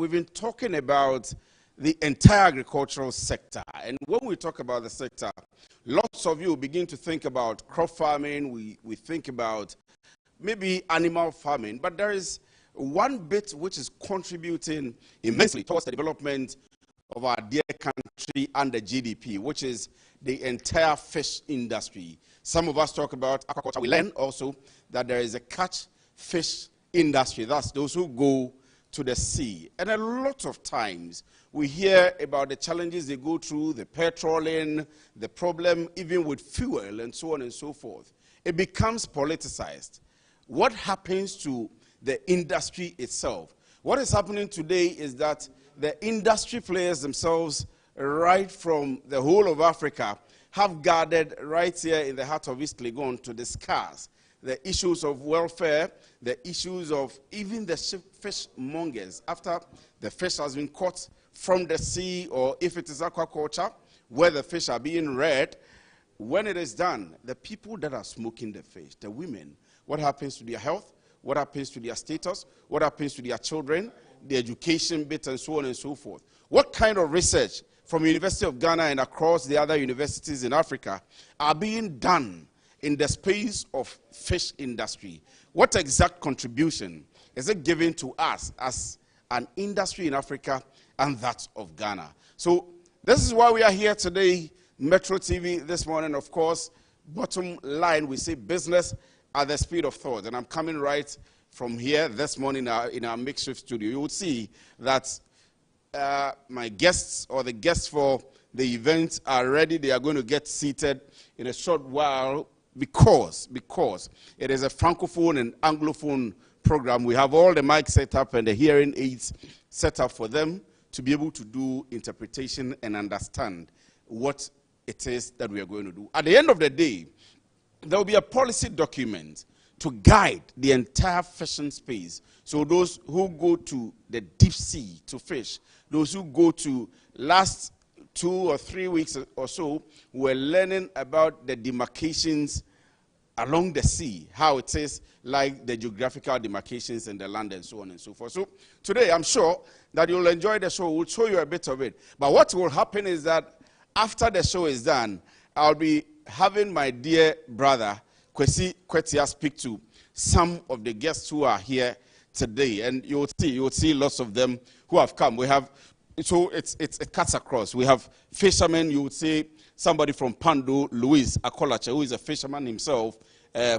we've been talking about the entire agricultural sector. And when we talk about the sector, lots of you begin to think about crop farming, we think about maybe animal farming, but there is one bit which is contributing immensely towards the development of our dear country and the GDP, which is the entire fish industry. Some of us talk about aquaculture. We learn also that there is a catch fish industry. That's those who go to the sea. And a lot of times we hear about the challenges they go through, the petroling, the problem even with fuel and so on and so forth. It becomes politicized. What happens to the industry itself? What is happening today is that the industry players themselves, right from the whole of Africa, have gathered right here in the heart of East Legon to discuss the issues of welfare, the issues of even the fishmongers. After the fish has been caught from the sea, or if it is aquaculture, where the fish are being reared, when it is done, the people that are smoking the fish, the women, what happens to their health? What happens to their status? What happens to their children? The education bit and so on and so forth. What kind of research from University of Ghana and across the other universities in Africa are being done in the space of fish industry? What exact contribution is it given to us as an industry in Africa and that of Ghana? So this is why we are here today, Metro TV this morning. Of course, bottom line, we say business at the speed of thought. And I'm coming right from here this morning in our makeshift studio. You will see that my guests or the guests for the event are ready. They are going to get seated in a short while because it is a Francophone and Anglophone program. We have all the mics set up and the hearing aids set up for them to be able to do interpretation and understand what it is that we are going to do. At the end of the day, there will be a policy document to guide the entire fishing space. So those who go to the deep sea to fish, those who go to last 2 or 3 weeks or so, were learning about the demarcations along the sea, how it is like the geographical demarcations in the land and so on and so forth. So today I'm sure that you'll enjoy the show. We'll show you a bit of it. But what will happen is that after the show is done, I'll be having my dear brother Kwesi Kwetia speak to some of the guests who are here today, and you'll see lots of them who have come. We have, so it cuts across. We have fishermen. You would see somebody from Pandu, Louis Akolache, who is a fisherman himself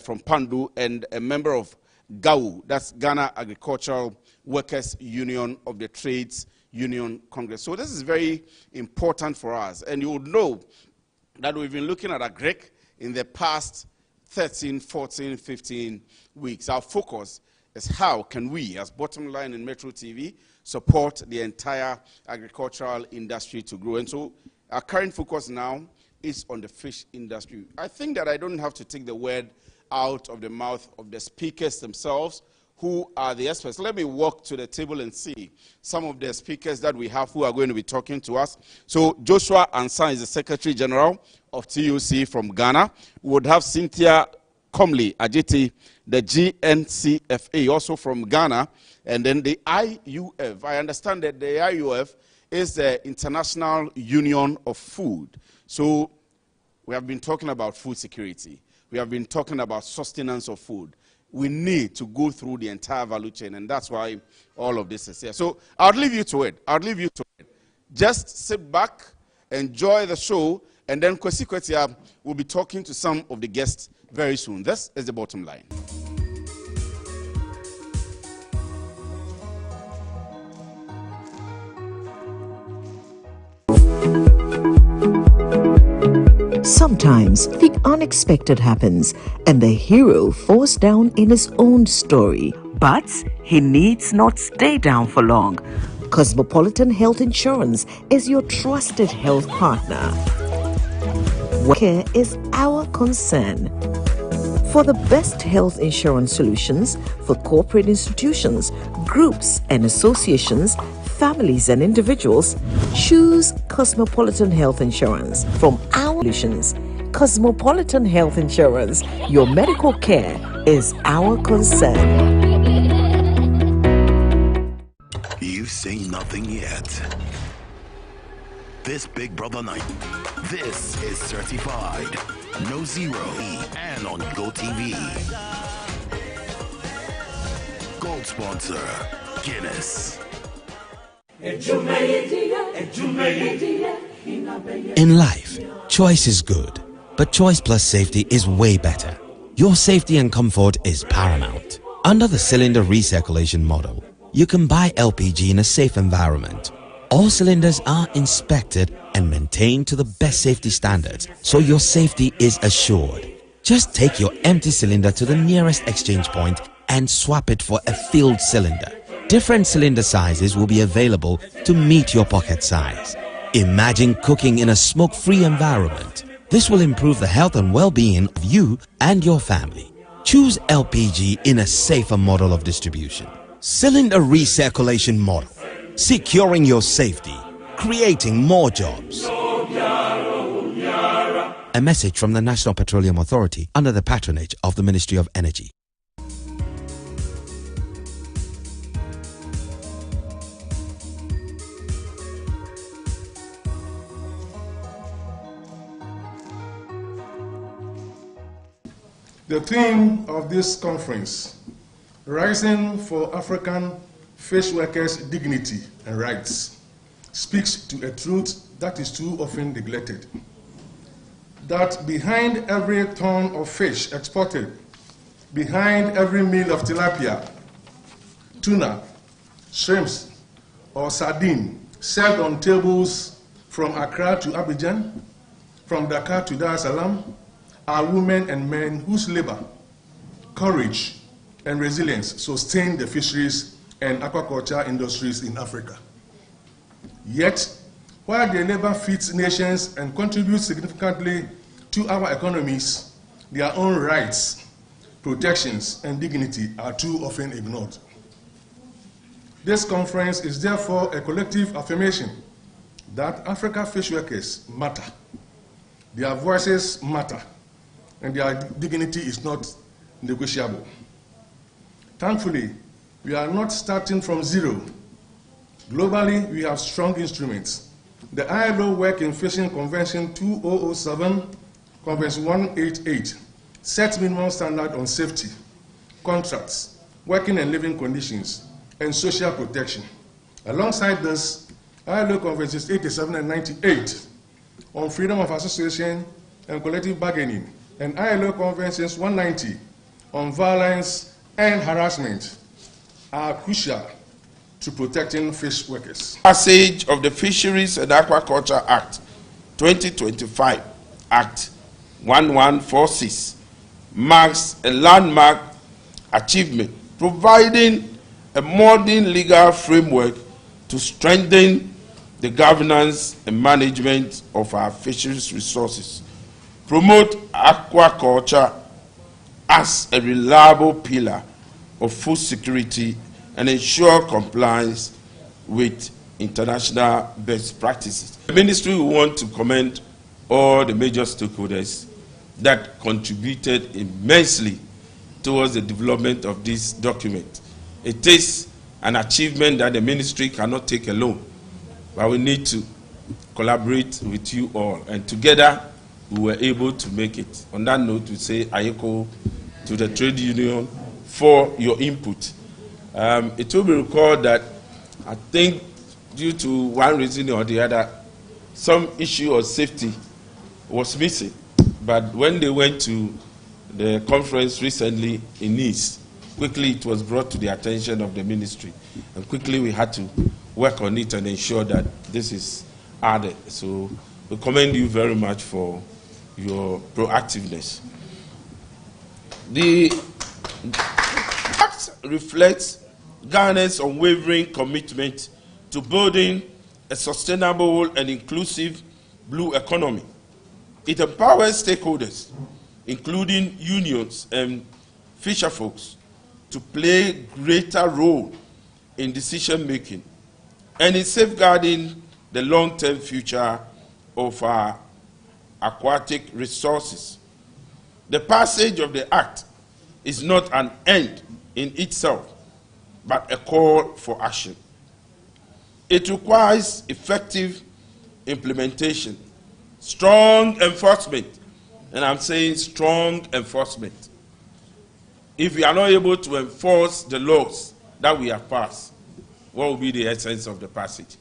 from Pandu and a member of GAU, that's Ghana Agricultural Workers Union of the Trades Union Congress. So this is very important for us, and you would know that we've been looking at agric in the past 13, 14, 15 weeks. Our focus is how can we, as Bottomline in Metro TV, support the entire agricultural industry to grow. And so our current focus now is on the fish industry. I think that I don't have to take the word out of the mouth of the speakers themselves, who are the experts. Let me walk to the table and see some of the speakers that we have who are going to be talking to us. So Joshua Ansan is the Secretary General of TUC from Ghana. We would have Cynthia Comley Ajiti, the GNCFA, also from Ghana. And then the IUF. I understand that the IUF is the International Union of Food. So we have been talking about food security. We have been talking about sustenance of food. We need to go through the entire value chain, and that's why all of this is here. So I'll leave you to it. Just sit back, enjoy the show, and then Kwesi Kwetia will be talking to some of the guests very soon. This is the bottom line. Sometimes the unexpected happens and the hero falls down in his own story. But he needs not stay down for long. Cosmopolitan Health Insurance is your trusted health partner. Care is our concern. For the best health insurance solutions for corporate institutions, groups and associations, families and individuals, choose Cosmopolitan Health Insurance. From our solutions, Cosmopolitan Health Insurance, your medical care is our concern. You say nothing yet. This Big Brother night, this is certified No Zero and on GoTV. Gold sponsor, Guinness. In life, choice is good, but choice plus safety is way better. Your safety and comfort is paramount. Under the cylinder recirculation model, you can buy LPG in a safe environment. All cylinders are inspected and maintained to the best safety standards, so your safety is assured. Just take your empty cylinder to the nearest exchange point and swap it for a filled cylinder. Different cylinder sizes will be available to meet your pocket size. Imagine cooking in a smoke-free environment. This will improve the health and well-being of you and your family. Choose LPG in a safer model of distribution. Cylinder recirculation model. Securing your safety. Creating more jobs. A message from the National Petroleum Authority under the patronage of the Ministry of Energy. The theme of this conference, Rising for African Fish Workers' Dignity and Rights, speaks to a truth that is too often neglected. That behind every ton of fish exported, behind every meal of tilapia, tuna, shrimps, or sardine served on tables from Accra to Abidjan, from Dakar to Dar es Salaam, are women and men whose labor, courage, and resilience sustain the fisheries and aquaculture industries in Africa. Yet, while their labor feeds nations and contributes significantly to our economies, their own rights, protections, and dignity are too often ignored. This conference is therefore a collective affirmation that African fish workers matter, their voices matter, and their dignity is not negotiable. Thankfully, we are not starting from zero. Globally, we have strong instruments. The ILO Work in Fishing Convention 2007, Convention 188, sets minimum standard on safety, contracts, working and living conditions, and social protection. Alongside this, ILO Conventions 87 and 98 on freedom of association and collective bargaining, and ILO Conventions 190 on violence and harassment are crucial to protecting fish workers. Passage of the Fisheries and Aquaculture Act 2025, Act 1146, marks a landmark achievement, providing a modern legal framework to strengthen the governance and management of our fisheries resources, promote aquaculture as a reliable pillar of food security, and ensure compliance with international best practices. The ministry will want to commend all the major stakeholders that contributed immensely towards the development of this document. It is an achievement that the ministry cannot take alone, but we need to collaborate with you all, and together we were able to make it. On that note, we say ayeko to the trade union for your input. It will be recalled that I think due to one reason or the other, some issue of safety was missing. But when they went to the conference recently in Nice, quickly it was brought to the attention of the ministry. And quickly we had to work on it and ensure that this is added. So we commend you very much for your proactiveness. The act reflects Ghana's unwavering commitment to building a sustainable and inclusive blue economy. It empowers stakeholders, including unions and fisherfolks, to play a greater role in decision-making and in safeguarding the long-term future of our aquatic resources. The passage of the Act is not an end in itself, but a call for action. It requires effective implementation, strong enforcement, and I'm saying strong enforcement. If we are not able to enforce the laws that we have passed, what will be the essence of the passage?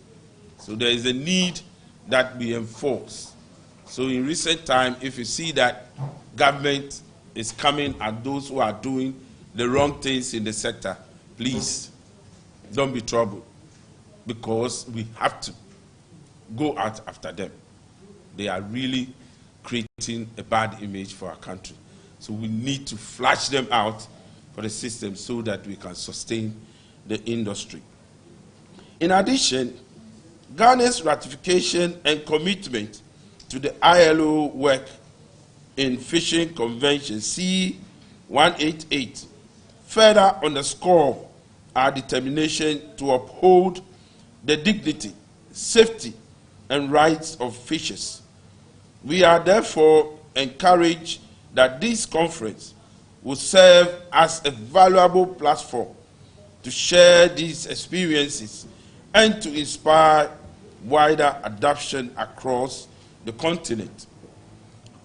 So there is a need that we enforce. So in recent time, if you see that government is coming at those who are doing the wrong things in the sector, please don't be troubled, because we have to go out after them. They are really creating a bad image for our country. So we need to flush them out for the system so that we can sustain the industry. In addition, Ghana's ratification and commitment to the ILO work in Fishing Convention C-188 further underscore our determination to uphold the dignity, safety, and rights of fishers. We are therefore encouraged that this conference will serve as a valuable platform to share these experiences and to inspire wider adoption across the continent.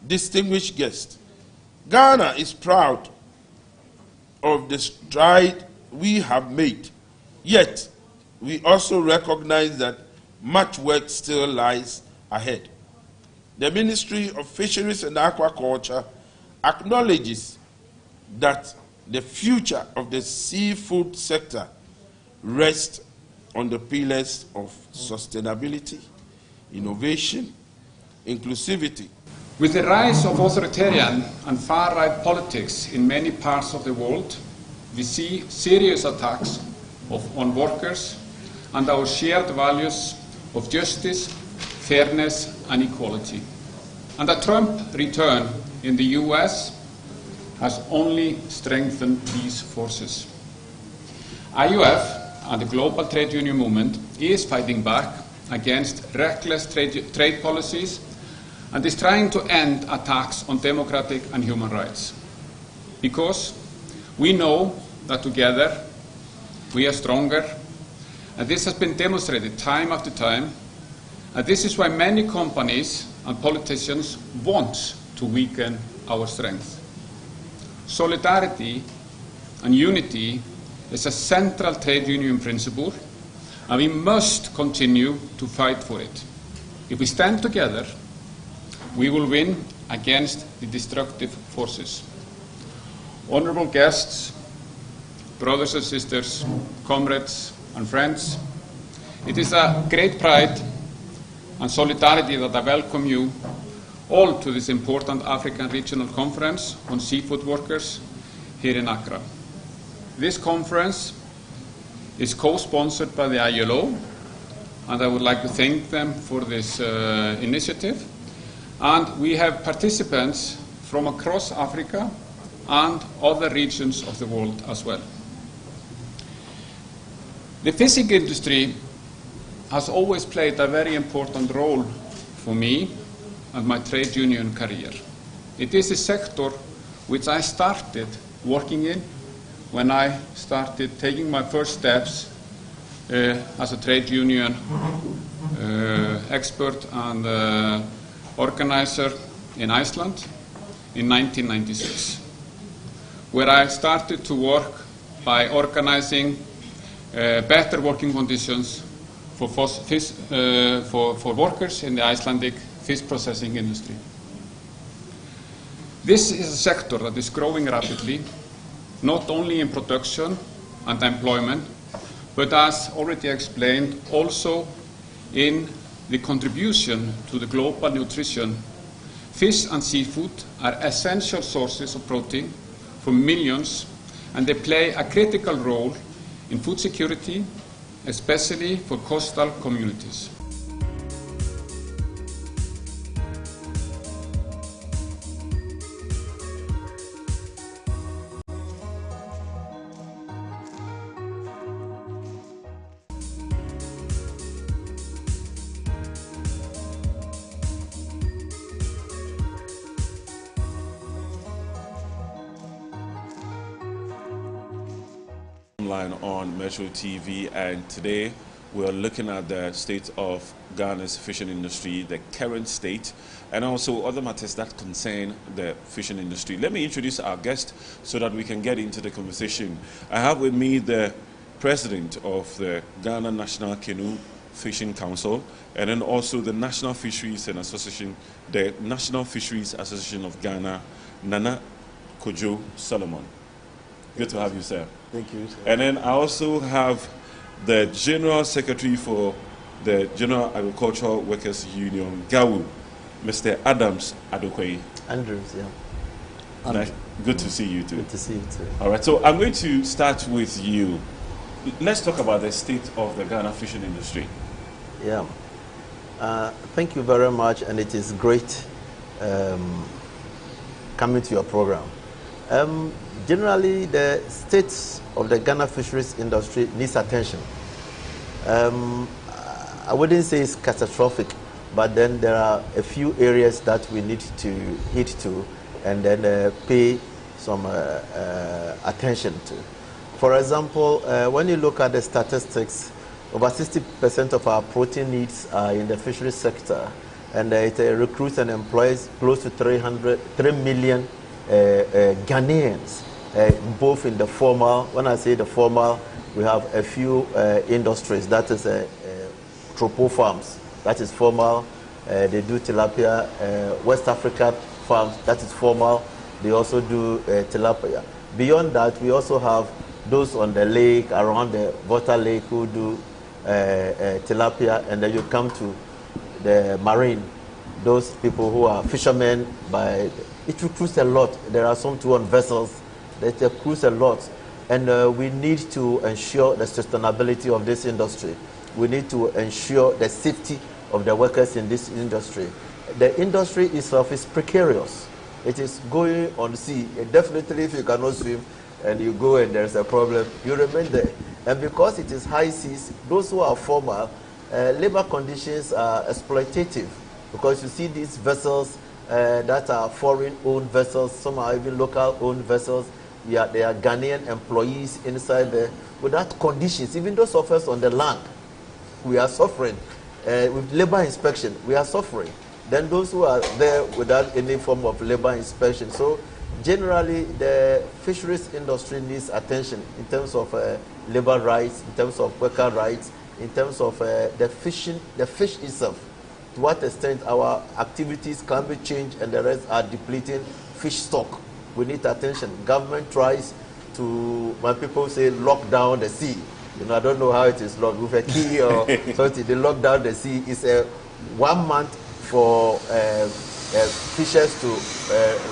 Distinguished guests, Ghana is proud of the stride we have made, yet we also recognize that much work still lies ahead. The Ministry of Fisheries and Aquaculture acknowledges that the future of the seafood sector rests on the pillars of sustainability, innovation, inclusivity. With the rise of authoritarian and far-right politics in many parts of the world, we see serious attacks on workers and our shared values of justice, fairness, and equality. And the Trump return in the US has only strengthened these forces. IUF and the global trade union movement is fighting back against reckless trade policies and is trying to end attacks on democratic and human rights. Because we know that together we are stronger, and this has been demonstrated time after time, and this is why many companies and politicians want to weaken our strength. Solidarity and unity is a central trade union principle, and we must continue to fight for it. If we stand together, we will win against the destructive forces. Honourable guests, brothers and sisters, comrades and friends, it is a great pride and solidarity that I welcome you all to this important African Regional Conference on Seafood Workers here in Accra. This conference is co-sponsored by the ILO, and I would like to thank them for this initiative. And we have participants from across Africa and other regions of the world as well. The fishing industry has always played a very important role for me and my trade union career. It is a sector which I started working in when I started taking my first steps as a trade union expert and organizer in Iceland in 1996, where I started to work by organizing better working conditions for workers in the Icelandic fish processing industry. This is a sector that is growing rapidly, not only in production and employment, but as already explained, also in the contribution to the global nutrition. Fish and seafood are essential sources of protein for millions, and they play a critical role in food security, especially for coastal communities. On Metro TV, and today we're looking at the state of Ghana's fishing industry, the current state, and also other matters that concern the fishing industry. Let me introduce our guest so that we can get into the conversation. I have with me the president of the Ghana National Canoe Fishing Council, and then also the National Fisheries and Association, the National Fisheries Association of Ghana, Nana Kojo Solomon. Good to have you, sir. Thank you, sir. And then I also have the General Secretary for the General Agricultural Workers Union, GAWU, Mr. Adams Adokwe. Andrews, yeah. Nice. Good to see you too. Good to see you too. All right, so I'm going to start with you. Let's talk about the state of the Ghana fishing industry. Yeah. Thank you very much, and it is great coming to your program. Generally, the state of the Ghana fisheries industry needs attention. I wouldn't say it's catastrophic, but then there are a few areas that we need to hit to and then pay some attention to. For example, when you look at the statistics, over 60% of our protein needs are in the fisheries sector, and it recruits and employs close to 3 million Ghanaians, both in the formal. When I say the formal, we have a few industries, that is tropo farms, that is formal. They do tilapia. West Africa farms, that is formal. They also do tilapia. Beyond that, we also have those on the lake, around the water lake, who do tilapia, and then you come to the marine, those people who are fishermen. It recruits a lot. There are some 200 vessels that recruits a lot, and we need to ensure the sustainability of this industry. We need to ensure the safety of the workers in this industry. The industry itself is precarious. It is going on sea. Definitely, if you cannot swim and you go and there's a problem, you remain there. And because it is high seas, those who are formal, labor conditions are exploitative, because you see these vessels that are foreign-owned vessels, some are even local-owned vessels. They are Ghanaian employees inside there without conditions. Even those of us on the land, we are suffering. With labor inspection, we are suffering. Then those who are there without any form of labor inspection. So generally, the fisheries industry needs attention in terms of labor rights, in terms of worker rights, in terms of the fish itself. To what extent our activities, climate change, and the rest are depleting fish stock. We need attention. Government tries to, when people say lock down the sea, I don't know how it is locked, with a key or something. They lock down the sea. It's 1 month for fishers to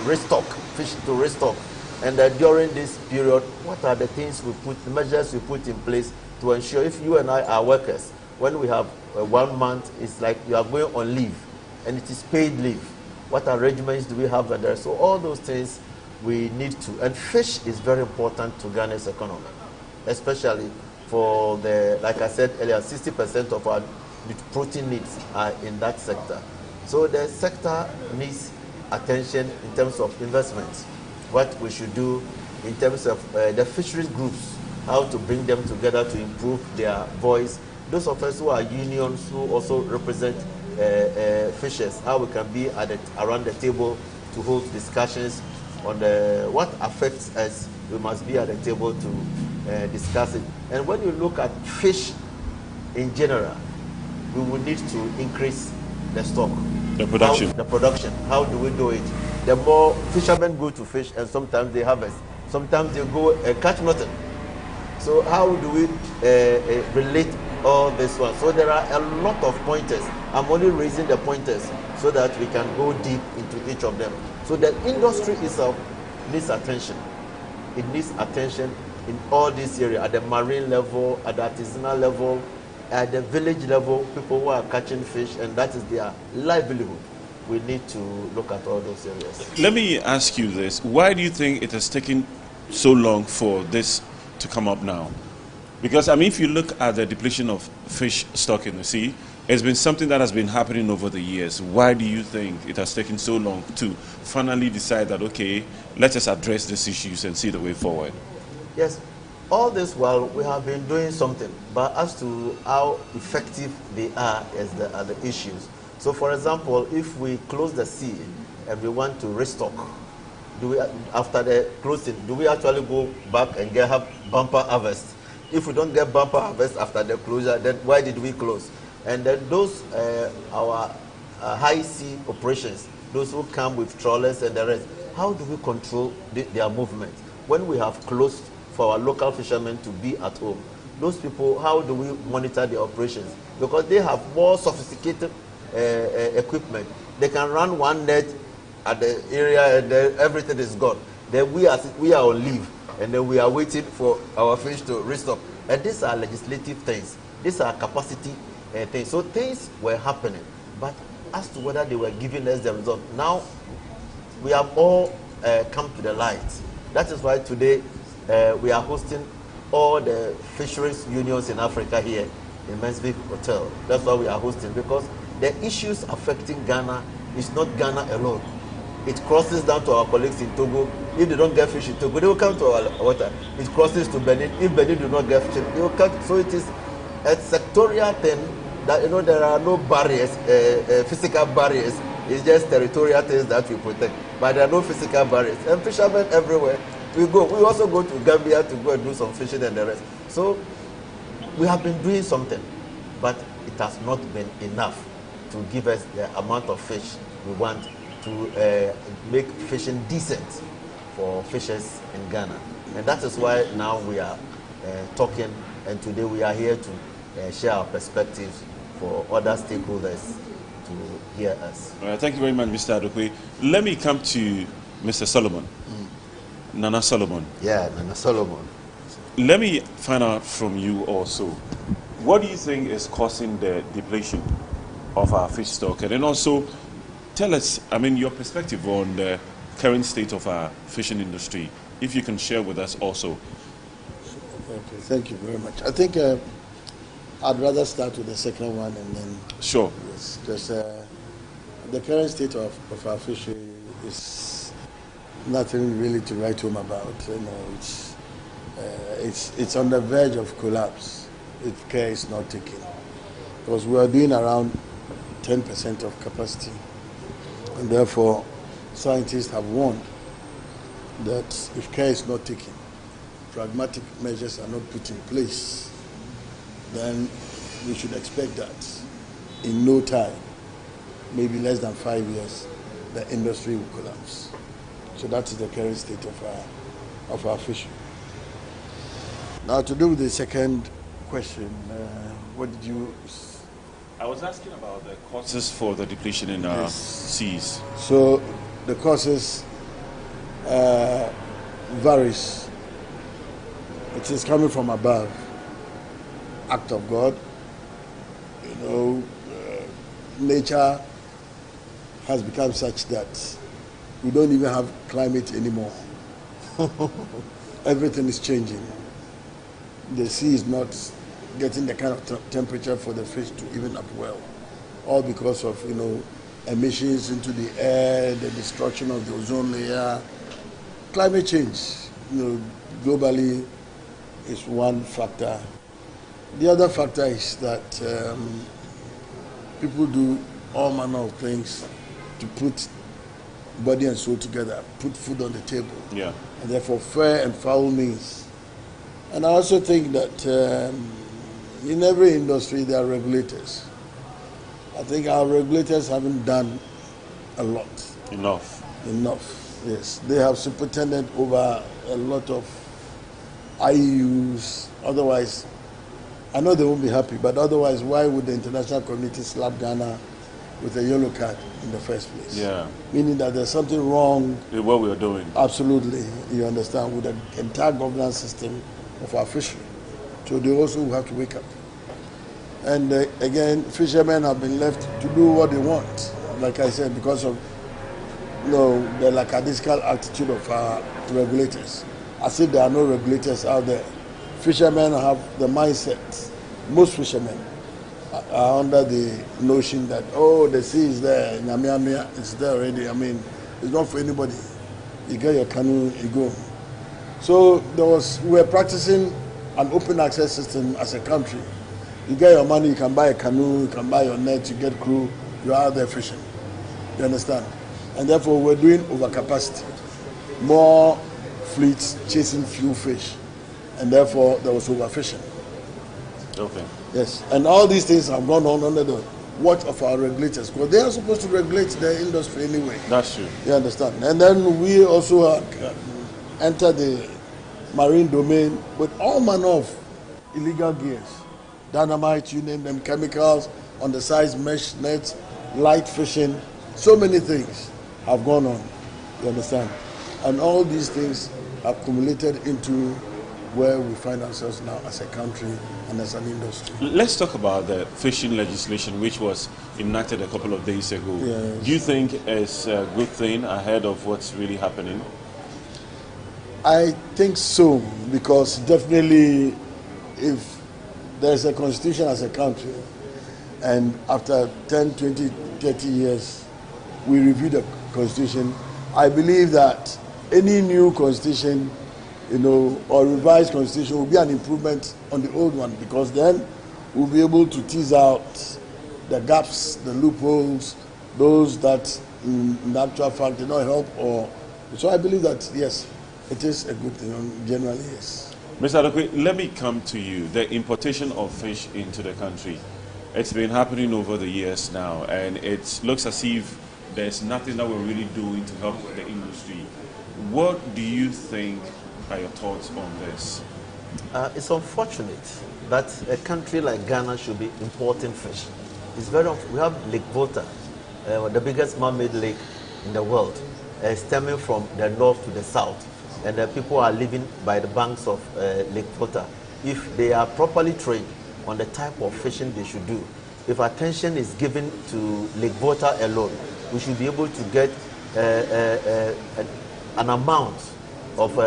restock, fish to restock. And during this period, what are the things the measures we put in place to ensure, if you and I are workers, when we have 1 month, it's like you are going on leave, and it is paid leave. What arrangements do we have there? So all those things we need to. And fish is very important to Ghana's economy, especially for like I said earlier, 60% of our protein needs are in that sector. So the sector needs attention in terms of investments. What we should do in terms of the fisheries groups, how to bring them together to improve their voice. Those of us who are unions, who also represent fishers, how we can be around the table to hold discussions on what affects us. We must be at the table to discuss it. And when you look at fish in general, we will need to increase the stock. The production. The production. How do we do it? The more fishermen go to fish, and sometimes they harvest. Sometimes they go and catch nothing. So how do we relate all this one? So there are a lot of pointers. I'm only raising the pointers so that we can go deep into each of them. So the industry itself needs attention. It needs attention in all these areas, at the marine level, at the artisanal level, at the village level, people who are catching fish, and that is their livelihood. We need to look at all those areas. Let me ask you this. Why do you think it has taken so long for this to come up now? Because, if you look at the depletion of fish stock in the sea, it's been something that has been happening over the years. Why do you think it has taken so long to finally decide that, okay, let us address these issues and see the way forward? Yes, All this while we have been doing something, but as to how effective they are are the issues. So, for example, if we close the sea and we want to restock, do we, after the closing, do we actually go back and have bumper harvest? If we don't get bumper harvest after the closure, then why did we close? And then those our high sea operations, those who come with trawlers and the rest, how do we control their movement when we have closed for our local fishermen to be at home? Those people, how do we monitor their operations? Because they have more sophisticated equipment. They can run one net at the area and then everything is gone. Then we are on leave and then we are waiting for our fish to restock. And these are legislative things. These are capacity things. So things were happening. But as to whether they were giving us the result, now we have all come to the light. That is why today we are hosting all the fisheries unions in Africa here in Mansfield Hotel. That's why we are hosting, because the issues affecting Ghana is not Ghana alone. It crosses down to our colleagues in Togo. If they don't get fish in Togo, they will come to our water. It crosses to Benin. If Benin do not get fish, they will come. So it is a sectorial thing that, you know, there are no barriers, physical barriers. It's just territorial things that we protect. But there are no physical barriers. And fishermen everywhere, we go. We also go to Gambia to go and do some fishing and the rest. So we have been doing something, but it has not been enough to give us the amount of fish we want to make fishing decent for fishers in Ghana. And that is why now we are talking, and today we are here to share our perspectives for other stakeholders to hear us. All right, thank you very much, Mr. Adokwe. Let me come to Mr. Solomon. Nana Solomon. Yeah, Nana Solomon. Let me find out from you also, what do you think is causing the depletion of our fish stock? And then also, tell us, I mean, your perspective on the current state of our fishing industry, if you can share with us also. Okay, thank you very much. I think I'd rather start with the second one and then... Sure. Yes, because the current state of our fishery is nothing really to write home about. You know, it's on the verge of collapse if care is not taken. Because we are doing around 10% of capacity. And therefore, scientists have warned that if care is not taken, pragmatic measures are not put in place, then we should expect that in no time, maybe less than 5 years, the industry will collapse. So that is the current state of our fishing. Now, to do with the second question, what did you... I was asking about the causes for the depletion in our seas. So the causes varies. It is coming from above, act of God. You know, nature has become such that we don't even have climate anymore. Everything is changing. The sea is not getting the kind of temperature for the fish to even up well, all because of, you know, emissions into the air, the destruction of the ozone layer. Climate change, you know, globally is one factor. The other factor is that people do all manner of things to put body and soul together, put food on the table. Yeah. And therefore fair and foul means. And I also think that in every industry there are regulators. I think our regulators haven't done a lot. Enough, yes. They have superintended over a lot of IUs. Otherwise, I know they won't be happy, but otherwise, why would the international community slap Ghana with a yellow card in the first place? Yeah. Meaning that there's something wrong with what we are doing. Absolutely, you understand, with the entire governance system of our fishery. So they also have to wake up. And again, fishermen have been left to do what they want, like I said, because of, you know, the lackadaisical attitude of our regulators. As if there are no regulators out there. Fishermen have the mindset, most fishermen are under the notion that, oh, the sea is there, Nyamiamia is there already. I mean, it's not for anybody. You get your canoe, you go. So we were practicing an open access system as a country. You get your money, you can buy a canoe, you can buy your net, you get crew, you are out there fishing. You understand? And therefore we're doing overcapacity. More fleets chasing few fish. And therefore there was overfishing. Okay. Yes. And all these things have gone on under the watch of our regulators, because they are supposed to regulate the industry anyway. That's true. You understand? And then we also enter the marine domain with all manner of illegal gears, dynamite, you name them, chemicals on the size, mesh nets, light fishing, so many things have gone on. You understand? And all these things have accumulated into where we find ourselves now as a country and as an industry. Let's talk about the fishing legislation, which was enacted a couple of days ago. Yes. Do you think it's a good thing ahead of what's really happening? I think so, because definitely if there's a constitution as a country, and after 10, 20, 30 years, we review the constitution, I believe that any new constitution, or revised constitution will be an improvement on the old one, because then we'll be able to tease out the gaps, the loopholes, those that in actual fact did not help. So I believe that, yes, it is a good thing, generally, yes. Mr. Adokwe, let me come to you. The importation of fish into the country, it's been happening over the years now, and it looks as if there's nothing that we're really doing to help the industry. What do you think are your thoughts on this? It's unfortunate that a country like Ghana should be importing fish. It's we have Lake Volta, the biggest man-made lake in the world, stemming from the north to the south, and people are living by the banks of Lake Volta. If they are properly trained on the type of fishing they should do, if attention is given to Lake Volta alone, we should be able to get an amount of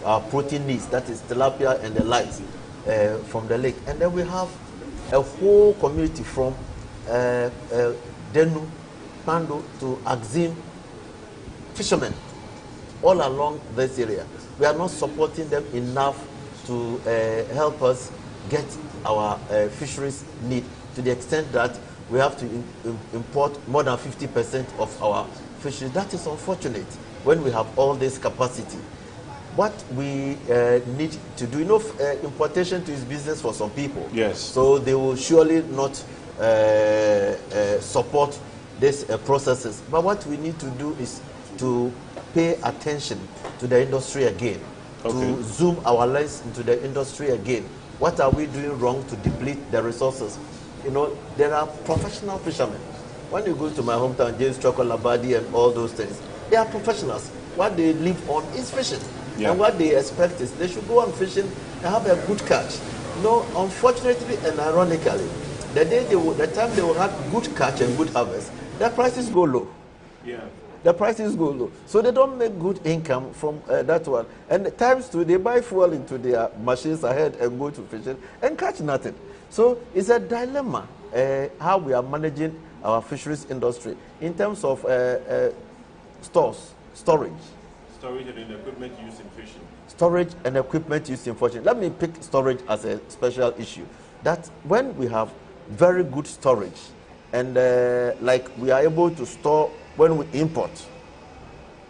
our protein needs, that is tilapia and the likes, from the lake. And then we have a whole community from Denu, Pando to Axim, fishermen all along this area. We are not supporting them enough to help us get our fisheries need, to the extent that we have to import more than 50% of our fisheries. That is unfortunate when we have all this capacity. What we need to do, importation is business for some people. Yes. So they will surely not support these processes. But what we need to do is to pay attention to the industry again, to zoom our lens into the industry again. What are we doing wrong to deplete the resources? There are professional fishermen. When you go to my hometown, James Chokolabadi and all those things, they are professionals. What they live on is fishing. Yeah. And what they expect is they should go on fishing and have a good catch. Unfortunately and ironically, the time they will have good catch and good harvest, their prices go low. Yeah. The prices go low. So they don't make good income from that one. And at times too, they buy fuel into their machines ahead and go to fishing and catch nothing. So it's a dilemma how we are managing our fisheries industry in terms of storage. Storage and equipment used in fishing. Storage and equipment used in fishing. Let me pick storage as a special issue. That when we have very good storage, and like we are able to store when we import,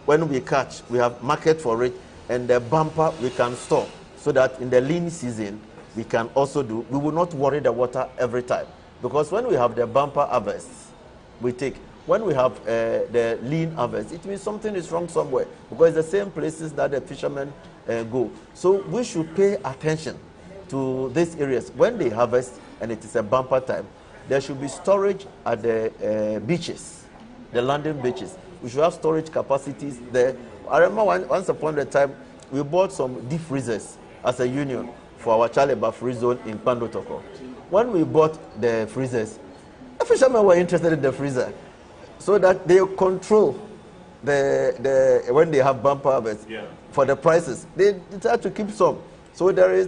when we catch, we have market for it, and the bumper we can store, so that in the lean season we can also do. We will not worry the water every time, because when we have the bumper harvest, we take. When we have the lean harvest, it means something is wrong somewhere, because it's the same places that the fishermen go. So we should pay attention to these areas. When they harvest and it is a bumper time, there should be storage at the beaches, the landing beaches. We should have storage capacities there. I remember once upon a time, we bought some deep freezers as a union for our Chaleba free zone in Pandotoko. When we bought the freezers, the fishermen were interested in the freezer, so that they control when they have bumper harvest for the prices. They try to keep some. So there is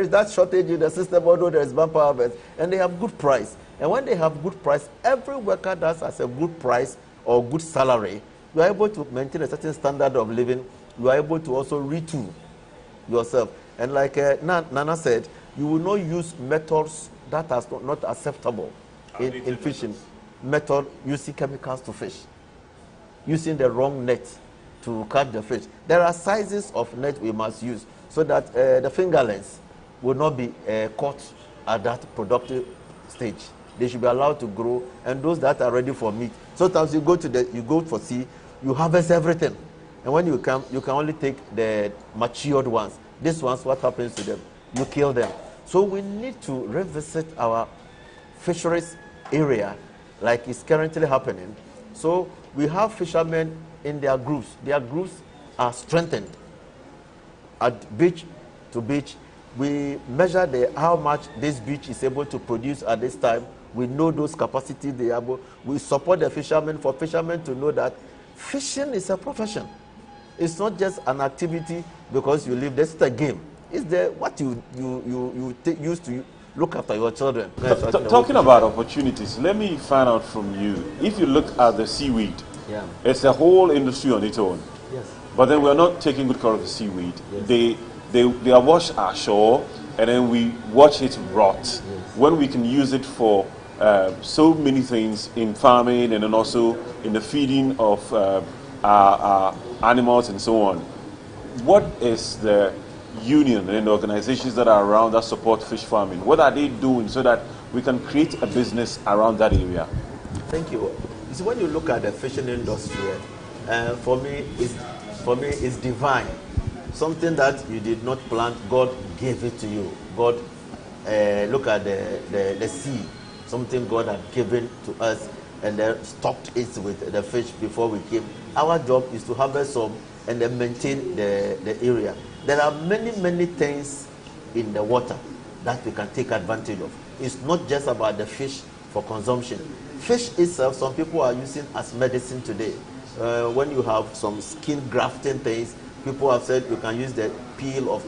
that shortage in the system, although there is bumper harvest, and they have good price. And when they have good price, every worker that has a good price or good salary, you are able to maintain a certain standard of living. You are able to also retool yourself. And like Nana said, you will not use methods that are not acceptable in fishing. Method using chemicals to fish, using the wrong net to catch the fish. There are sizes of net we must use so that the fingerlings will not be caught at that productive stage. They should be allowed to grow, and those that are ready for meat. Sometimes you go for sea, you harvest everything, and when you come, you can only take the matured ones. These ones, what happens to them? You kill them. So we need to revisit our fisheries area like it's currently happening. So we have fishermen in their groups. Their groups are strengthened at beach to beach. We measure how much this beach is able to produce at this time. We know those capacities they are able. We support the fishermen for fishermen to know that fishing is a profession. It's not just an activity because you live. This is a game. It's what you use to look after your children. Talking about opportunities, let me find out from you. If you look at the seaweed, it's a whole industry on its own. Yes. But then we're not taking good care of the seaweed. Yes. They are washed ashore, and then we watch it rot. Yes. When we can use it for so many things in farming and then also in the feeding of our animals and so on. What is the union and the organizations that are around that support fish farming? What are they doing so that we can create a business around that area? Thank you. So when you look at the fishing industry, for me it's divine. Something that you did not plant, God gave it to you. God, look at the sea, something God had given to us, and then stocked it with the fish before we came. Our job is to harvest some and then maintain the area. There are many things in the water that we can take advantage of. It's not just about the fish for consumption. Fish itself, some people are using as medicine today. When you have some skin grafting things, people have said you can use the peel of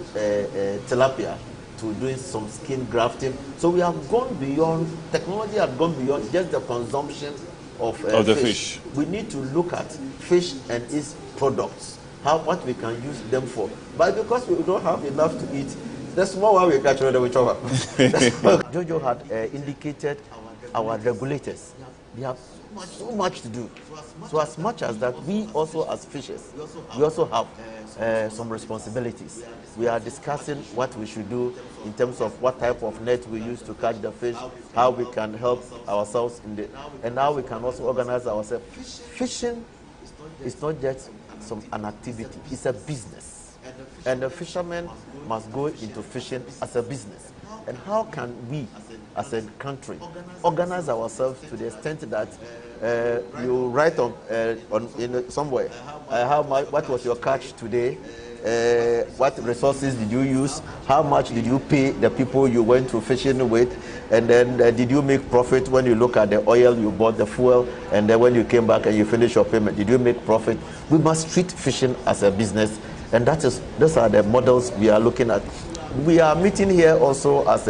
tilapia to doing some skin grafting. So we have gone beyond, technology has gone beyond just the consumption of the fish. We need to look at fish and its products, what we can use them for. But because we don't have enough to eat, the small one we catch with each other. Jojo had indicated our regulators. They have so much to do. So as much as that, we also as fishers, we also have some responsibilities. We are discussing what we should do in terms of what type of net we use to catch the fish, how we can help ourselves and how we can also organize ourselves. Fishing is not just an activity, it's a business. And the fishermen must go into fishing as a business. And how can we, as a country, organize ourselves to the extent that you write somewhere what was your catch today, what resources did you use, how much did you pay the people you went to fishing with, and then did you make profit when you look at the oil you bought, the fuel, and then when you came back and you finish your payment, did you make profit? We must treat fishing as a business, and those are the models we are looking at. We are meeting here also as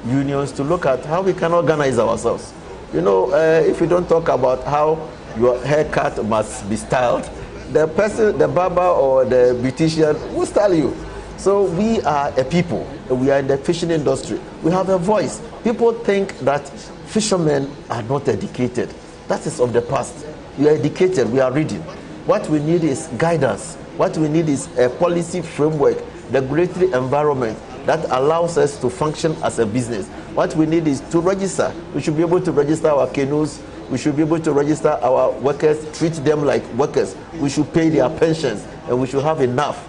unions to look at how we can organize ourselves. You know, if you don't talk about how your haircut must be styled, the person, the barber or the beautician will style you. So we are a people. We are in the fishing industry. We have a voice. People think that fishermen are not educated. That is of the past. We are educated. We are reading. What we need is guidance. What we need is a policy framework, the regulatory environment that allows us to function as a business. What we need is to register. We should be able to register our canoes. We should be able to register our workers, treat them like workers. We should pay their pensions, and we should have enough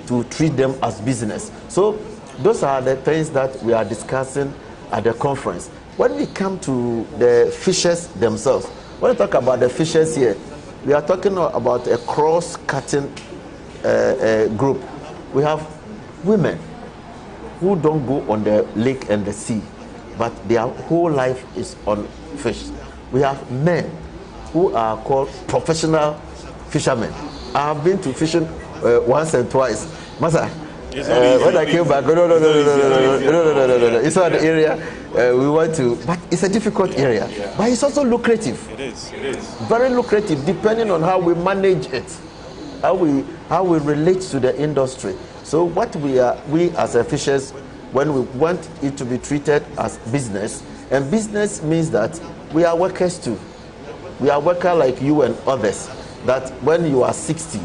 to treat them as business. So those are the things that we are discussing at the conference. When we come to the fishers themselves, when we talk about the fishers here, we are talking about a cross-cutting group. We have women who don't go on the lake and the sea, but their whole life is on fish. We have men who are called professional fishermen. I have been to fishing once and twice. Masa, when I came back, no. It's not the area we want to, but it's a difficult area. But it's also lucrative. It is. Very lucrative, depending on how we manage it, how we relate to the industry. So what we as a fishers, when we want it to be treated as business, and business means that we are workers too. We are workers like you and others, that when you are 60,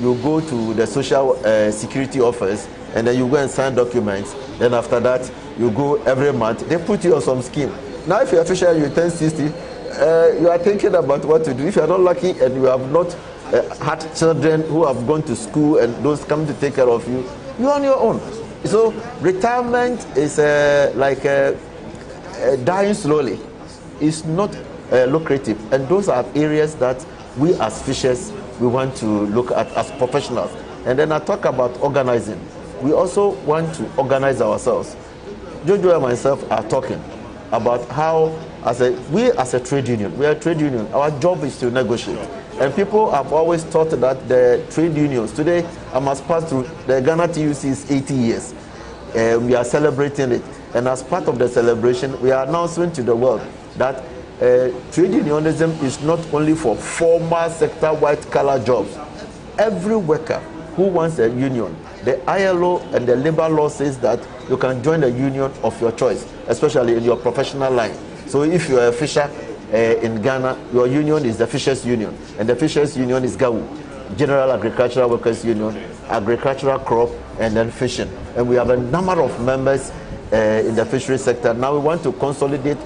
you go to the social security office and then you go and sign documents. Then after that, you go every month. They put you on some scheme. Now if you're a fisher, you turn 60, you are thinking about what to do. If you're not lucky and you have not had children who have gone to school and those come to take care of you, you're on your own. So retirement is like dying slowly. It's not lucrative, and those are areas that we as fishers we want to look at as professionals. And then I talk about organizing. We also want to organize ourselves. Jojo and myself are talking about how we as a trade union, we are a trade union, our job is to negotiate. And people have always thought that the trade unions, today I must pass through, the Ghana TUC is 80 years. We are celebrating it, and as part of the celebration we are announcing to the world that trade unionism is not only for formal sector white collar jobs. Every worker who wants a union, the ILO and the labor law says that you can join a union of your choice, especially in your professional line. So if you are a fisher in Ghana, your union is the Fishers Union, and the Fishers Union is GAU, General Agricultural Workers Union, agricultural crop, and then fishing. And we have a number of members in the fishery sector. Now we want to consolidate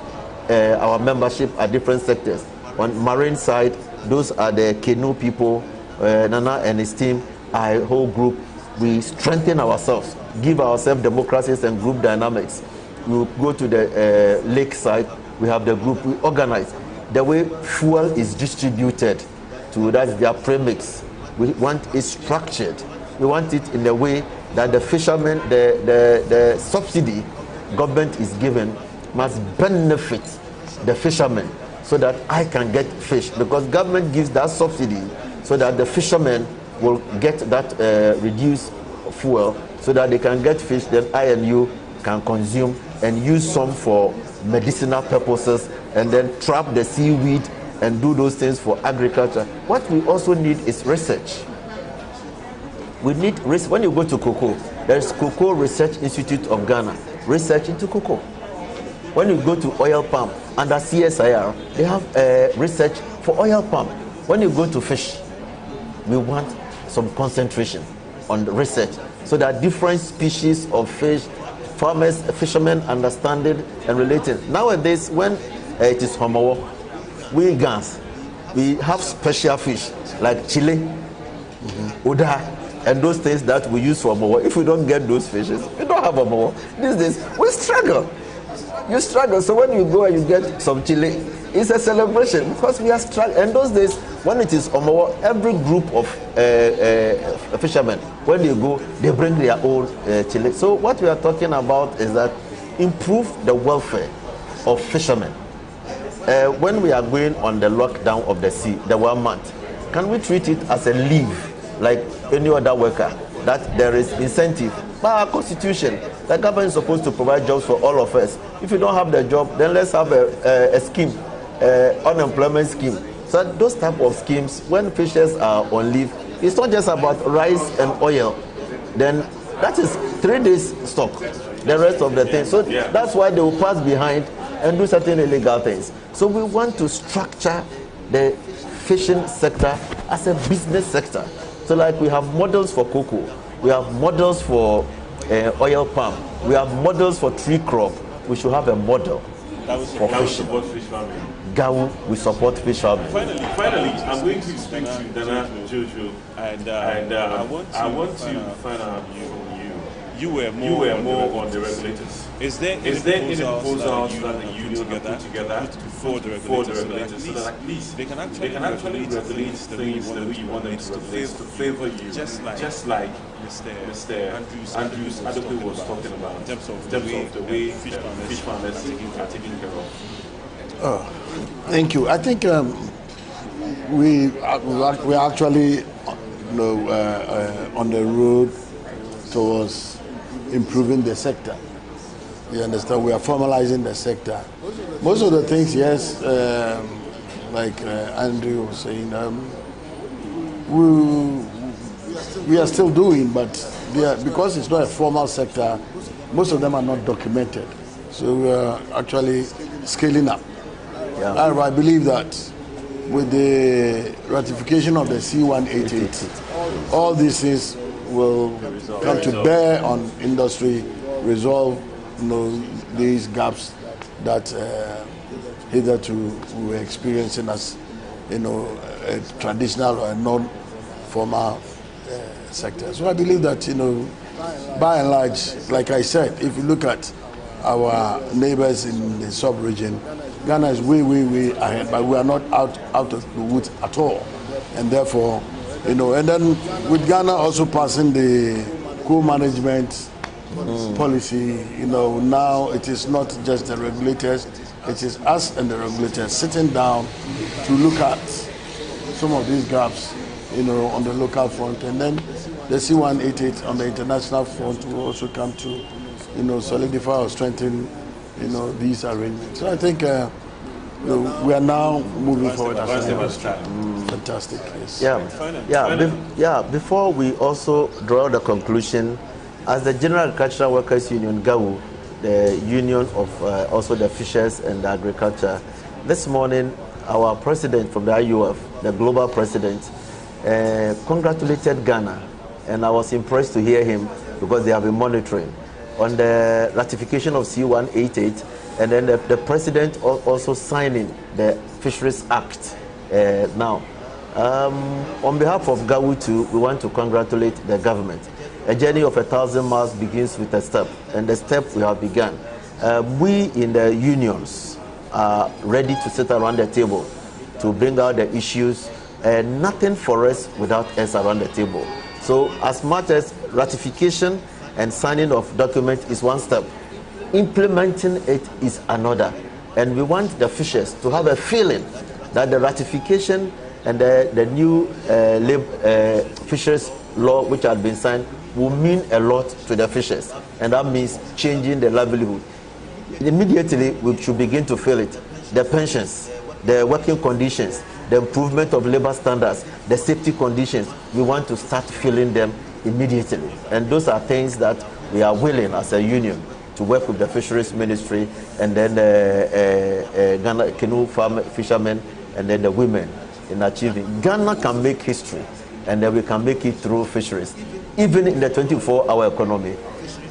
our membership at different sectors. On marine side, those are the canoe people, Nana and his team, our whole group. We strengthen ourselves, give ourselves democracies and group dynamics. We go to the lake side, we have the group, we organize. The way fuel is distributed to that's their premix, we want it structured. We want it in the way that the fishermen, the subsidy government is given must benefit the fishermen so that I can get fish, because government gives that subsidy so that the fishermen will get that reduced fuel so that they can get fish, then I and you can consume and use some for medicinal purposes and then trap the seaweed and do those things for agriculture. What we also need is research. We need research. When you go to cocoa, there is Cocoa Research Institute of Ghana, research into cocoa. When you go to oil palm, under CSIR, they have research for oil palm. When you go to fish, we want some concentration on the research so that different species of fish, farmers, fishermen understand it and relate it. Nowadays, when it is homo, we Ghans, we have special fish like chile, uda, and those things that we use for homo. If we don't get those fishes, we don't have homo. These days, we struggle. You struggle. So when you go and you get some chile, it's a celebration because we are struggling. And those days, when it is homo, every group of fishermen, when they go, they bring their own chile. So what we are talking about is that improve the welfare of fishermen. When we are going on the lockdown of the sea, the 1 month, can we treat it as a leave like any other worker, that there is incentive? By our constitution, the government is supposed to provide jobs for all of us. If you don't have the job, then let's have a scheme, unemployment scheme. So those type of schemes, when fishers are on leave, it's not just about rice and oil. Then that is 3 days stock, the rest of the things. So that's why they will pass behind and do certain illegal things. So we want to structure the fishing sector as a business sector. So like we have models for cocoa, we have models for oil palm, we have models for tree crop. We should have a model for fishing. GAU, we support fish farming. Finally, I'm going to speak to Dana Jojo, and I want to find out you were more on the regulators. Is there any proposals that the union put together for the regulators so that at least they can actually regulate things the way you want them to regulate to favor you, just like Mr. Andrews Adobe was talking about in terms of the way fish farmers are taken care of? Thank you. I think we are actually on the road towards improving the sector. You understand? We are formalizing the sector. Most of the things, yes, like Andrew was saying, we are still doing, but because it's not a formal sector, most of them are not documented. So we are actually scaling up. Yeah. I believe that with the ratification of the C188, all these things will come to bear on industry, resolve these gaps that hitherto we were experiencing as a traditional or a non-formal sector. So I believe that by and large, like I said, if you look at our neighbors in the sub-region, Ghana is way ahead, but we are not out of the woods at all. And therefore, and then with Ghana also passing the co-management policy, now it is not just the regulators, it is us and the regulators sitting down to look at some of these gaps, on the local front, and then the C188 on the international front will also come to, solidify or strengthen, these arrangements. So I think we are now moving forward as an industry. Fantastic, yes. Before we also draw the conclusion, as the General Agricultural Workers Union, GAWU, the union of also the fishers and the agriculture, this morning our president from the IUF, the global president, congratulated Ghana, and I was impressed to hear him because they have been monitoring on the ratification of C188, and then the president also signing the Fisheries Act now. On behalf of GAWU too, we want to congratulate the government. A journey of 1,000 miles begins with a step, and the step we have begun. We in the unions are ready to sit around the table to bring out the issues, and nothing for us without us around the table. So as much as ratification and signing of document is one step, implementing it is another. And we want the fishers to have a feeling that the ratification and the new fisheries law which had been signed will mean a lot to the fishers, and that means changing the livelihood. Immediately we should begin to feel it. The pensions, the working conditions, the improvement of labor standards, the safety conditions, we want to start feeling them immediately. And those are things that we are willing as a union to work with the fisheries ministry, and then Ghana canoe farm fishermen, and then the women in achieving. Ghana can make history, and then we can make it through fisheries. Even in the 24-hour economy,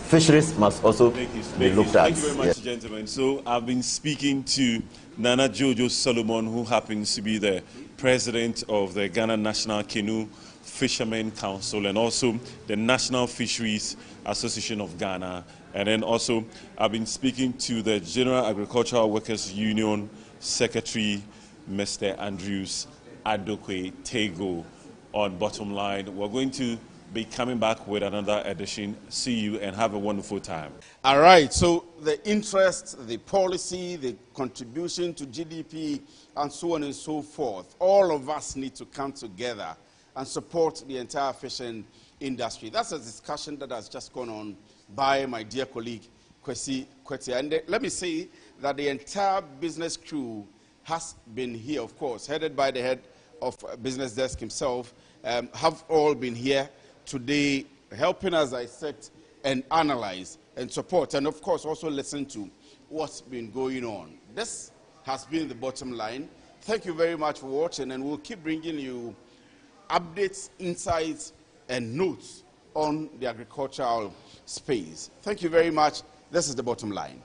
fisheries must also be looked at. Thank you very much, gentlemen. So I've been speaking to Nana Jojo Solomon, who happens to be the president of the Ghana National Canoe Fishermen Council, and also the National Fisheries Association of Ghana. And then also I've been speaking to the General Agricultural Workers Union Secretary, Mr. Andrews Adokwe Tego, on Bottom Line. We're going to be coming back with another edition. See you and have a wonderful time. All right, so the interest, the policy, the contribution to GDP, and so on and so forth, all of us need to come together and support the entire fishing industry. That's a discussion that has just gone on by my dear colleague, Kwesi Kwete. And let me say that the entire business crew has been here, of course, headed by the head of business desk himself, have all been here today, helping us dissect and analyze and support, and of course also listen to what's been going on. This has been the Bottom Line. Thank you very much for watching, and we'll keep bringing you updates, insights, and notes on the agricultural space. Thank you very much. This is the Bottom Line.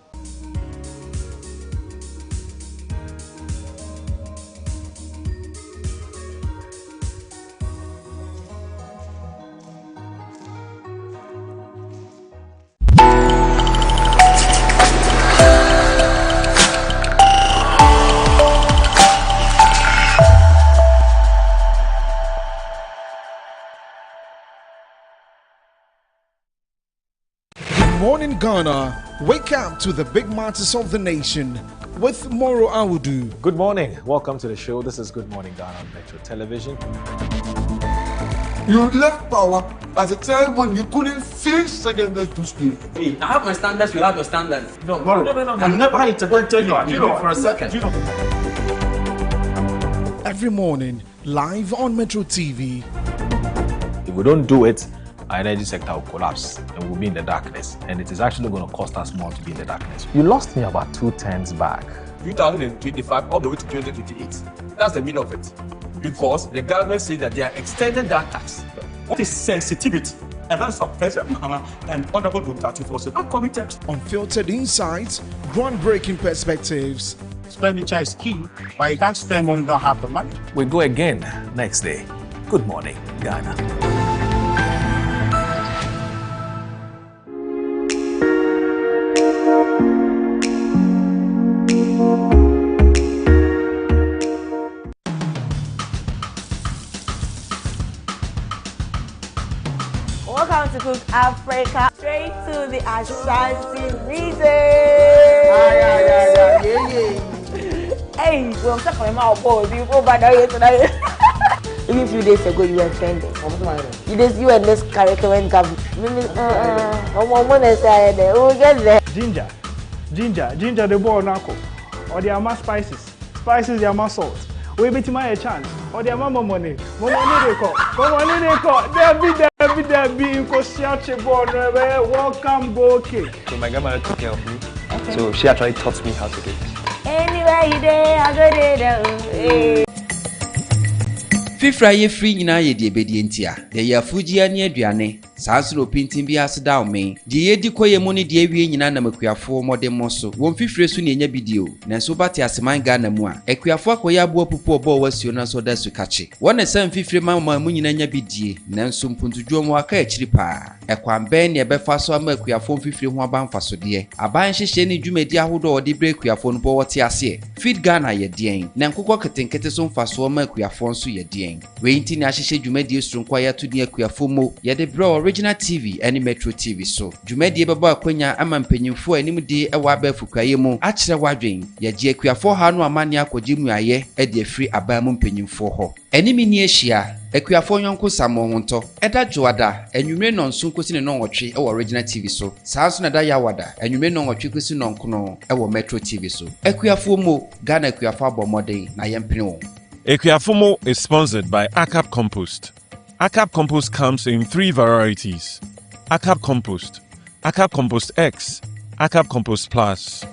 Morning Ghana, wake up to the big matters of the nation with Moro Awudu. Good morning, welcome to the show. This is Good Morning Ghana on Metro Television. You left power at a time when you couldn't feel second to speak. Hey, I have my standards, you have your standards. No. I'm never going to go and tell you for a second. Every morning, live on Metro TV. If we don't do it, our energy sector will collapse and we'll be in the darkness. And it is actually going to cost us more to be in the darkness. You lost me about 2 turns back. 2025 all the way to 2028. That's the meaning of it. Because the government says that they are extending that tax. What is sensitivity? And that's a pressure and honorable group 34 are committed. Unfiltered insights, groundbreaking perspectives. Expenditure is key, but you can't spend when you don't have the money. We go again next day. Good morning, Ghana. Welcome to Cook Africa, straight to the Ashanti region. Hey, we're talking about boys. You go back there tonight. Even a few days ago, you were offended. You and this curriculum government. Ginger, the boy nako. Or the ama spices, the ama salt. We bet my a chance. Or the mama money. They call. Debbie, welcome, go cake. So my grandmother took care of me. Okay. So she actually taught me how to do it. Anyway, I go Fifra ye free nyina ye de obedientia. De ya fugia ne aduane. Sansro pintin bi aseda o me. De ye di koye mu ne de awie nyina na makuafo modem so. Won fifre so ne enya bidio. Na so bate aseman Ghana mu a. Akuafo akoya abo pupu obo wasio na so da su kache. Won sam fifre mama mu nyina nya bidie. Na nso mpuntuduo mu aka akiri pa. Ekwamben ne ebefa so ama akuafo fifre ho abanfa so de. Aban hyehye ne dwumadi ahodo odi bre akuafo no bo wote ase. Feed Ghana ye den. Na nkokọ ketenkete so mfa so ama akuafo so ye den. We inti na hyehye dwumadi esunkwa ya to ne akuafo mo. Ye de bre Original TV and Metro TV so. Dwumadi beba akwanya ama mpanyimfo anim de ewa ba fukaye mu. Akire wadwen. Ye je akuafo ha no amane akogye mu aye e de afri aban mu mpanyimfo ho. Enimi ni ehia akuafo nyonko samo honto. Eda joada enwumre nonso kosi ne nonwotwe e Original TV so. Sanso na da yawada enwumre nonwotwe kosi nonkono e Metro TV so. Akuafo mo Ghana akuafo abomoden na yempene wo. Ekuafumo is sponsored by ACAP Compost. ACAP Compost comes in 3 varieties. ACAP Compost X, ACAP Compost Plus.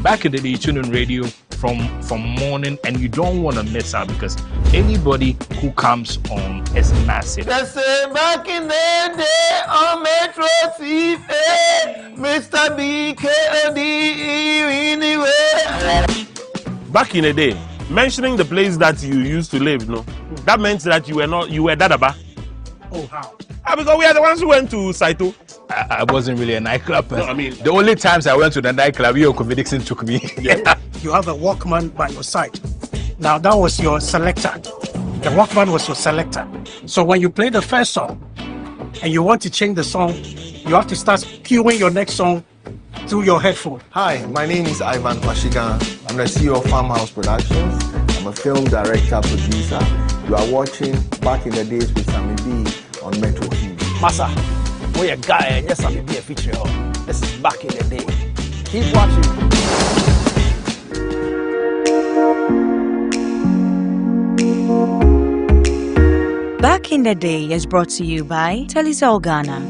Back in the day, you tune on radio from morning and you don't want to miss out because anybody who comes on is massive. Back in the day on Metro TV, Mr. BKD anywhere. Back in the day, mentioning the place that you used to live, no, that meant that you were Dadaba. Oh, how? Because we are the ones who went to Saito. I wasn't really a nightclub person. No, I mean, the only times I went to the nightclub, Kofi Dixon took me. Yeah. You have a Walkman by your side. Now that was your selector. The Walkman was your selector. So when you play the first song and you want to change the song, you have to start cueing your next song through your headphone. Hi, my name is Ivan Kwashiga. I'm the CEO of Farmhouse Productions. I'm a film director, producer. You are watching Back in the Days with Sammy B on Metro TV. Massa, we're a guy and yes, Sammy B a feature. This is Back in the Day. Keep watching. Back in the Day is brought to you by Telecel Ghana.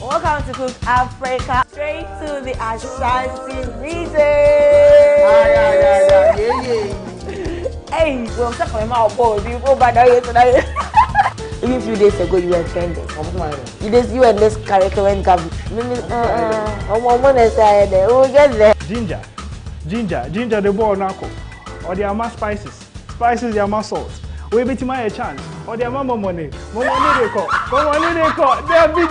Welcome to Cook Africa, straight to the Ashanti region. Hey, we're talking about boys. You go back there tonight. Even a few days ago, you were offended. You and this curriculum government. Ginger, the boy nako. Or the ama spices, the ama salt. We bet my a chance. Or the mama money. They call. Debbie,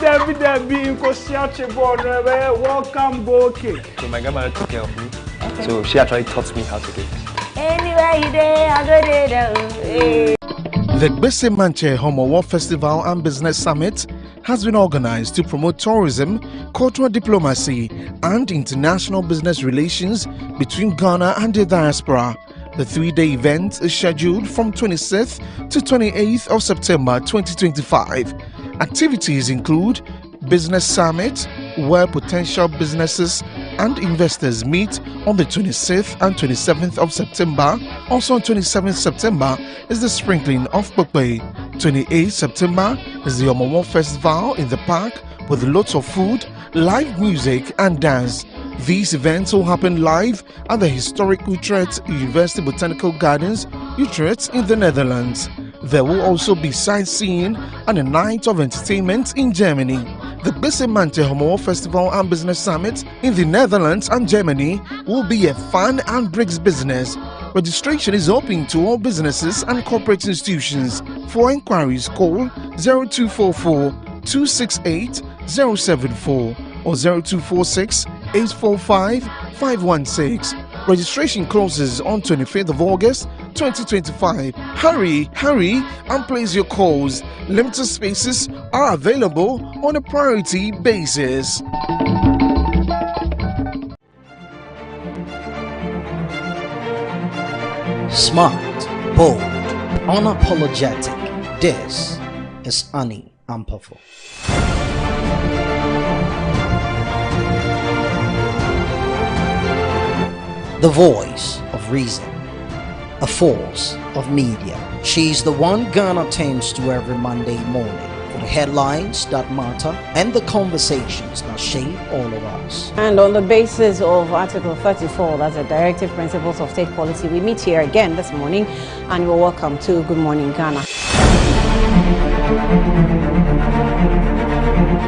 welcome, go cake. So my grandmother took care of me. Okay. So she actually taught me how to do it. Anyway, I go. The Gbese Manche Homo War Festival and Business Summit has been organized to promote tourism, cultural diplomacy, and international business relations between Ghana and the diaspora. The 3-day event is scheduled from 26th to 28th of September 2025. Activities include Business Summit, where potential businesses and investors meet on the 26th and 27th of September. Also on 27th September is the sprinkling of Pokpe. 28th September is the Omomo Festival in the park with lots of food, live music and dance. These events will happen live at the historic Utrecht University Botanical Gardens, Utrecht in the Netherlands. There will also be sightseeing and a night of entertainment in Germany. The Bissemante Homo Festival and Business Summit in the Netherlands and Germany will be a fun and bricks business. Registration is open to all businesses and corporate institutions. For inquiries, call 0244 268 074 or 0246 845 516. Registration closes on 25th of August 2025. Hurry and place your calls. Limited spaces are available on a priority basis. Smart, bold, unapologetic. This is Annie Ampafo. The voice of reason, a force of media. She's the one Ghana turns to every Monday morning for the headlines that matter and the conversations that shape all of us. And on the basis of Article 34, that's the Directive Principles of State Policy, we meet here again this morning and you're welcome to Good Morning Ghana.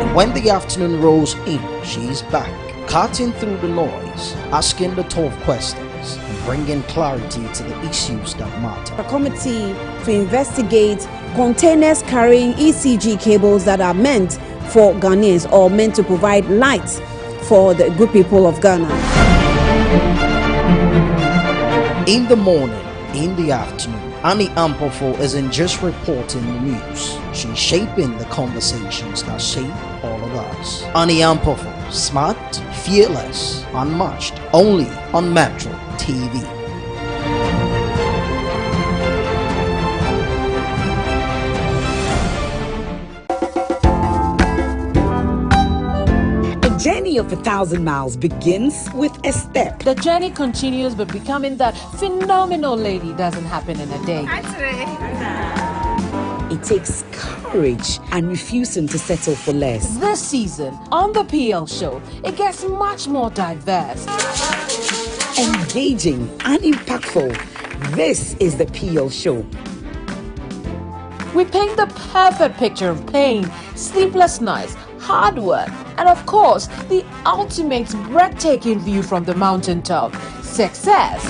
And when the afternoon rolls in, she's back, cutting through the noise, asking the tough questions, and bringing clarity to the issues that matter. A committee to investigate containers carrying ECG cables that are meant for Ghanaians or meant to provide light for the good people of Ghana. In the morning, in the afternoon, Annie Ampafo isn't just reporting the news. She's shaping the conversations that shape all of us. Annie Ampafo, smart, fearless, unmatched, only on Metro TV. The journey of 1,000 miles begins with a step. The journey continues, but becoming that phenomenal lady doesn't happen in a day. It takes courage and refusing to settle for less. This season, on the PL show, it gets much more diverse. Engaging and impactful. This is the PL show. We paint the perfect picture of pain, sleepless nights, hard work, and of course, the ultimate breathtaking view from the mountaintop. Success.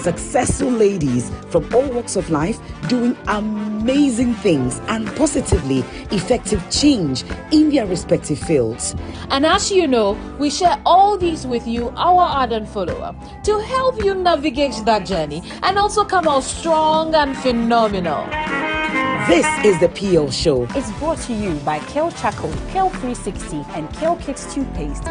Successful ladies from all walks of life doing amazing things and positively effective change in their respective fields. And as you know, we share all these with you, our ardent follower, to help you navigate that journey and also come out strong and phenomenal. This is the PL show. It's brought to you by Kale Charcoal, Kale 360 and Kale Kids Toothpaste.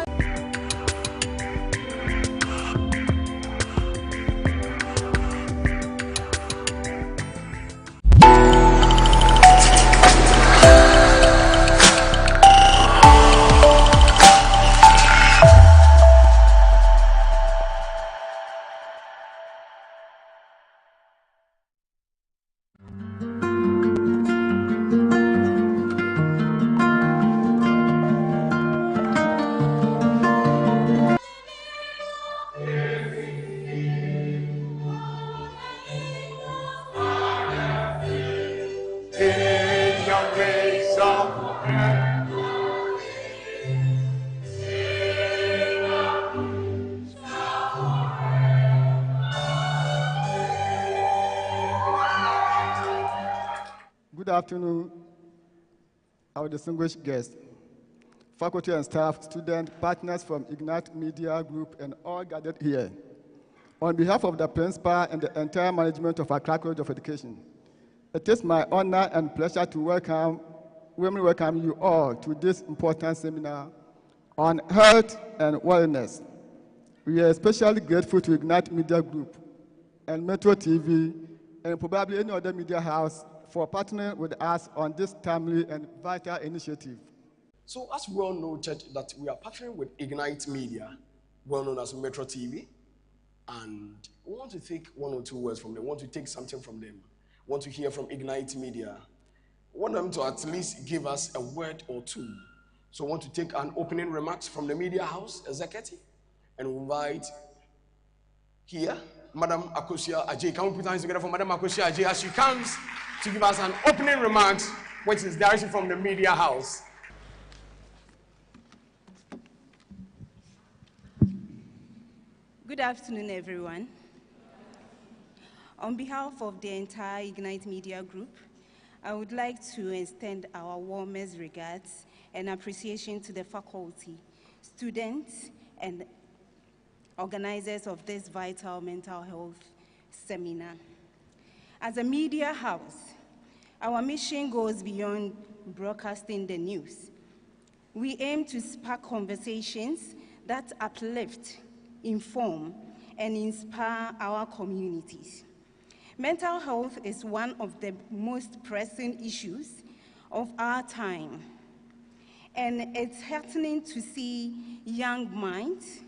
Good afternoon, our distinguished guests, faculty and staff, students, partners from Ignite Media Group, and all gathered here. On behalf of the principal and the entire management of Accra College of Education, it is my honor and pleasure to welcome you all to this important seminar on health and wellness. We are especially grateful to Ignite Media Group, and Metro TV, and probably any other media house for partnering with us on this timely and vital initiative. So as we all know, Church, that we are partnering with Ignite Media, well known as Metro TV, and we want to take one or two words from them, want to take something from them, want to hear from Ignite Media. We want them to at least give us a word or two. So we want to take an opening remarks from the media house executive and invite here Madam Akosia Ajay. Can we put hands together for Madam Akosia Ajay as she comes to give us an opening remarks, which is directly from the media house. Good afternoon, everyone. On behalf of the entire Ignite Media Group, I would like to extend our warmest regards and appreciation to the faculty, students, and organizers of this vital mental health seminar. As a media house, our mission goes beyond broadcasting the news. We aim to spark conversations that uplift, inform, and inspire our communities. Mental health is one of the most pressing issues of our time, and it's heartening to see young minds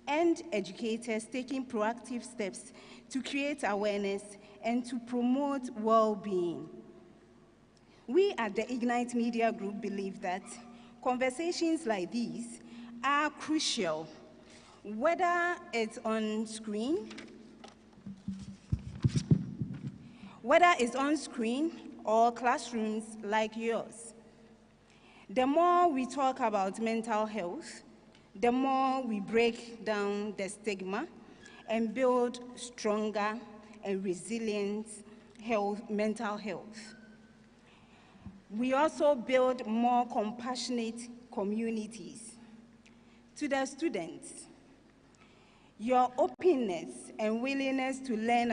and educators taking proactive steps to create awareness and to promote well-being. We at the Ignite Media Group believe that conversations like these are crucial, whether it's on screen or classrooms like yours. The more we talk about mental health, the more we break down the stigma and build stronger and resilient mental health. We also build more compassionate communities. To the students, your openness and willingness to learn